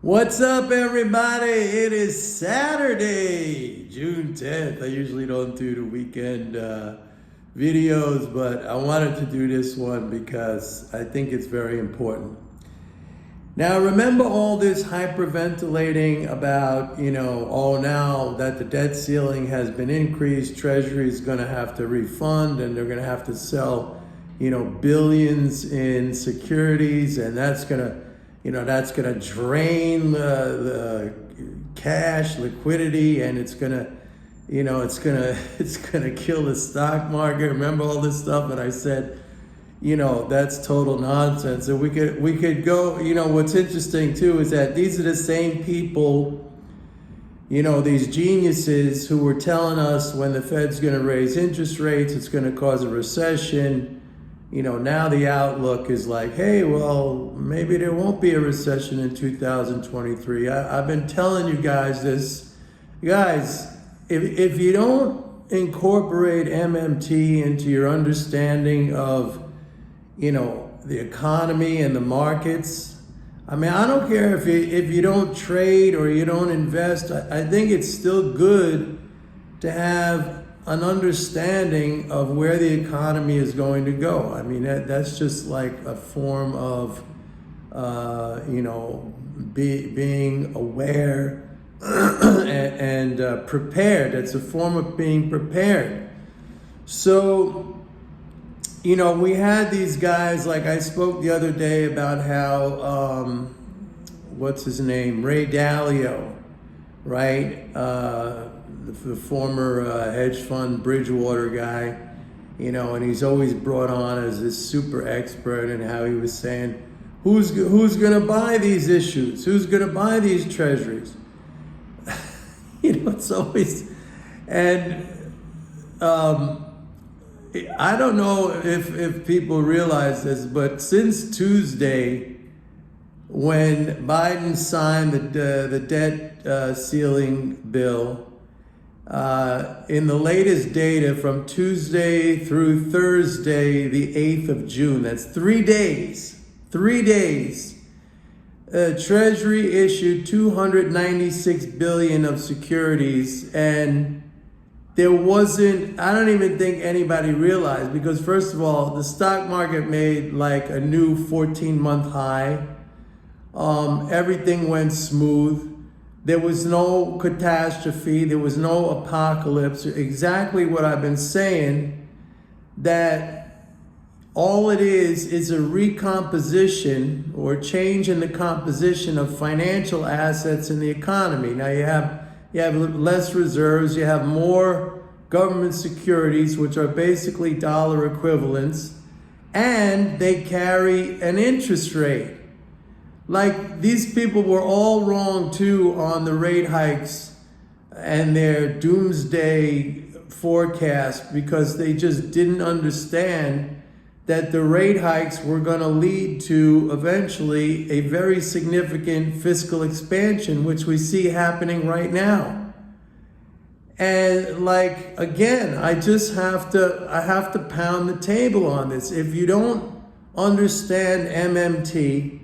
What's up, everybody? It is Saturday, June 10th. I usually don't do the weekend videos, but I wanted to do this one because I think it's very important. Now, remember all this hyperventilating about, now that the debt ceiling has been increased, Treasury is going to have to refund and they're going to have to sell, billions in securities, and that's going to drain the cash liquidity, and it's gonna kill the stock market. Remember all this stuff? And I said, that's total nonsense. And we could go. What's interesting too is that these are the same people, these geniuses who were telling us when the Fed's going to raise interest rates, it's going to cause a recession. Now the outlook is like, hey, well, maybe there won't be a recession in 2023. I've been telling you guys this. Guys, if you don't incorporate MMT into your understanding of, the economy and the markets, I don't care if you don't trade or you don't invest. I think it's still good to have an understanding of where the economy is going to go. That's just like a form of, being aware and prepared. It's a form of being prepared. So, we had these guys, like I spoke the other day about how, what's his name? Ray Dalio, right? The former hedge fund Bridgewater guy, and he's always brought on as this super expert, and how he was saying, who's going to buy these issues? Who's going to buy these treasuries? It's always, and I don't know if people realize this, but since Tuesday, when Biden signed the debt ceiling bill, in the latest data from Tuesday through Thursday, the 8th of June, that's 3 days, Treasury issued $296 billion of securities, and there wasn't, I don't even think anybody realized, because first of all, the stock market made like a new 14-month high. Everything went smooth. There was no catastrophe. There was no apocalypse. Exactly what I've been saying, that all it is a recomposition or change in the composition of financial assets in the economy. Now you have less reserves. You have more government securities, which are basically dollar equivalents, and they carry an interest rate. Like, these people were all wrong too on the rate hikes and their doomsday forecast, because they just didn't understand that the rate hikes were going to lead to eventually a very significant fiscal expansion, which we see happening right now. And like, again, I have to pound the table on this. If you don't understand MMT,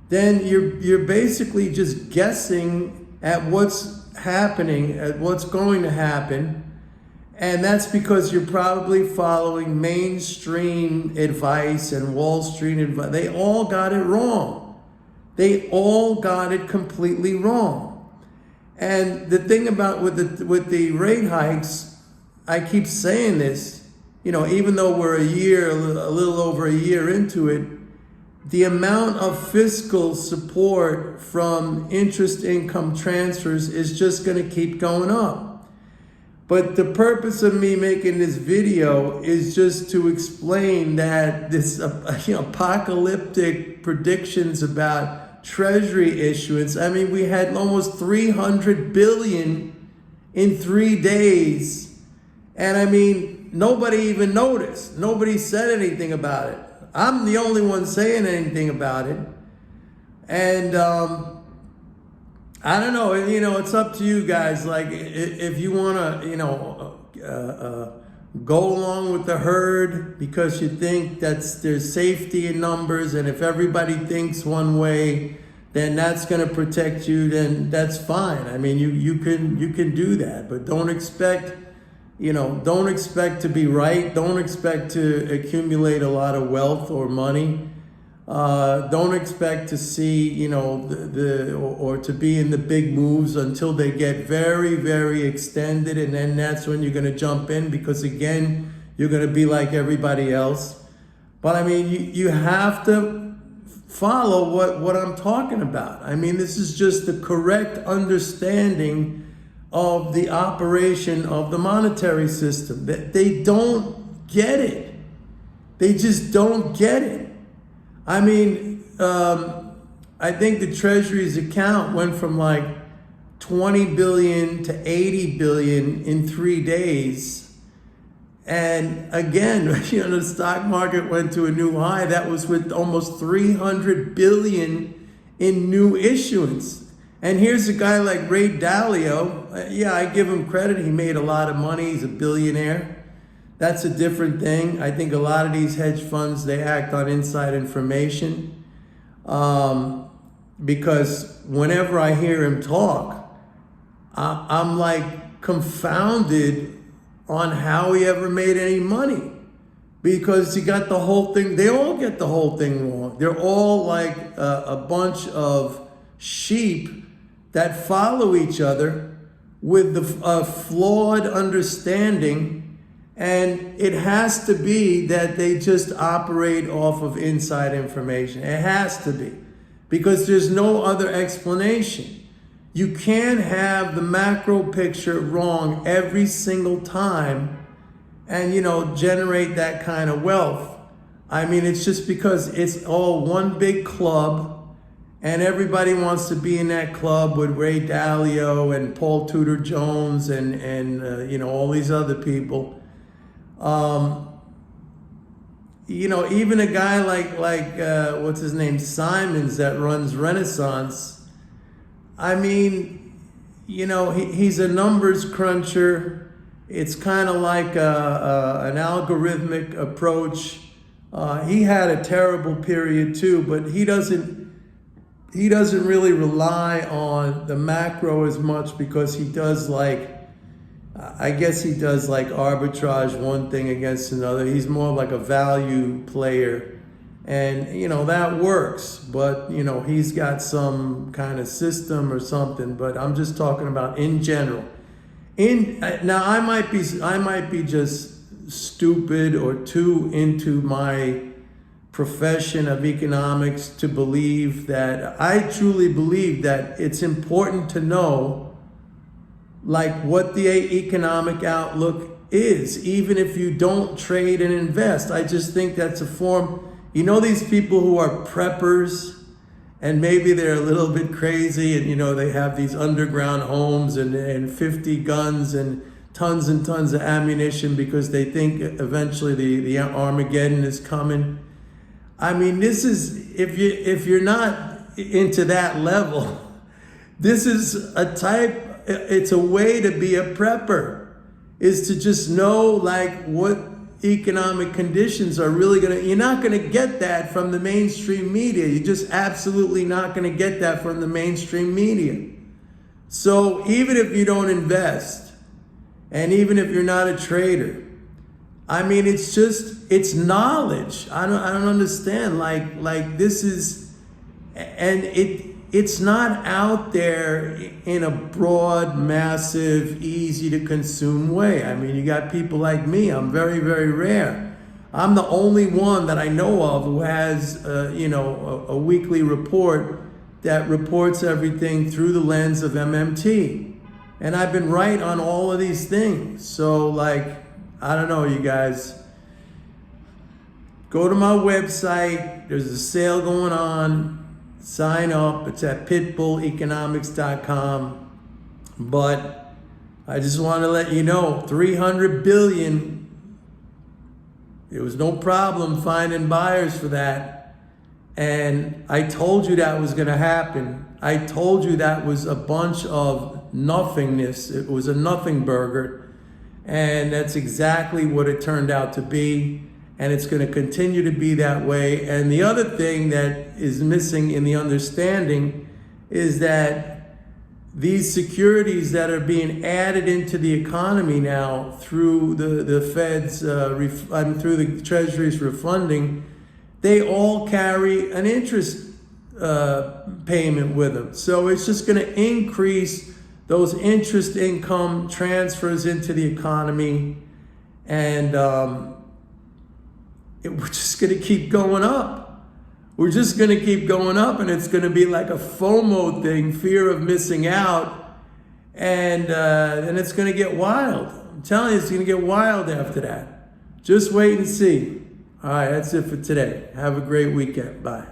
then you're basically just guessing at what's happening, at what's going to happen. And that's because you're probably following mainstream advice and Wall Street advice. They all got it wrong. They all got it completely wrong. And the thing about with the rate hikes, I keep saying this, even though we're a little over a year into it, the amount of fiscal support from interest income transfers is just going to keep going up. But the purpose of me making this video is just to explain that this apocalyptic predictions about Treasury issuance. We had almost 300 billion in 3 days. And nobody even noticed. Nobody said anything about it. I'm the only one saying anything about it. And I don't know, it's up to you guys. Like, if you want to, go along with the herd because you think there's safety in numbers, and if everybody thinks one way, then that's going to protect you, then that's fine. I mean, you can do that, but don't expect to be right. Don't expect to accumulate a lot of wealth or money. Don't expect to see, or to be in the big moves until they get very, very extended. And then that's when you're going to jump in, because again, you're going to be like everybody else. But I mean, you have to follow what I'm talking about. I mean, this is just the correct understanding of the operation of the monetary system. That they don't get it. They just don't get it. I mean, I think the Treasury's account went from like 20 billion to 80 billion in 3 days. And again, the stock market went to a new high. That was with almost 300 billion in new issuance. And here's a guy like Ray Dalio. Yeah, I give him credit. He made a lot of money. He's a billionaire. That's a different thing. I think a lot of these hedge funds, they act on inside information. Because whenever I hear him talk, I'm like confounded on how he ever made any money, because he got the whole thing. They all get the whole thing wrong. They're all like a bunch of sheep that follow each other with the flawed understanding. And it has to be that they just operate off of inside information. It has to be, because there's no other explanation. You can't have the macro picture wrong every single time and, generate that kind of wealth. I mean, it's just because it's all one big club and everybody wants to be in that club with Ray Dalio and Paul Tudor Jones and all these other people. Even a guy like what's his name, Simons, that runs Renaissance. I mean, he's a numbers cruncher. It's kind of like an algorithmic approach. He had a terrible period too, but he doesn't really rely on the macro as much, because he does I guess he does arbitrage one thing against another. He's more like a value player. And, that works, but, he's got some kind of system or something, but I'm just talking about in general. Now I might be just stupid or too into my profession of economics to believe that, I truly believe that it's important to know what the economic outlook is, even if you don't trade and invest. I just think that's a form. These people who are preppers, and maybe they're a little bit crazy, and they have these underground homes and 50 guns and tons of ammunition because they think eventually the Armageddon is coming. I mean, this is, if you're not into that level, this is it's a way to be a prepper, is to just know what economic conditions are really you're not gonna get that from the mainstream media. You're just absolutely not gonna get that from the mainstream media. So even if you don't invest, and even if you're not a trader, I mean, it's knowledge. I don't understand. This is, and it's not out there in a broad, massive, easy to consume way. I mean, you got people like me. I'm very, very rare. I'm the only one that I know of who has, a weekly report that reports everything through the lens of MMT. And I've been right on all of these things. So I don't know, you guys. Go to my website. There's a sale going on. Sign up. It's at pitbulleconomics.com. But I just want to let you know, 300 billion. There was no problem finding buyers for that. And I told you that was going to happen. I told you that was a bunch of nothingness. It was a nothing burger. And that's exactly what it turned out to be. And it's going to continue to be that way. And the other thing that is missing in the understanding is that these securities that are being added into the economy now through the Fed's, through the Treasury's refunding, they all carry an interest payment with them. So it's just going to increase those interest income transfers into the economy, and we're just going to keep going up. We're just going to keep going up, and it's going to be like a FOMO thing, fear of missing out, and it's going to get wild. I'm telling you, it's going to get wild after that. Just wait and see. All right, that's it for today. Have a great weekend. Bye.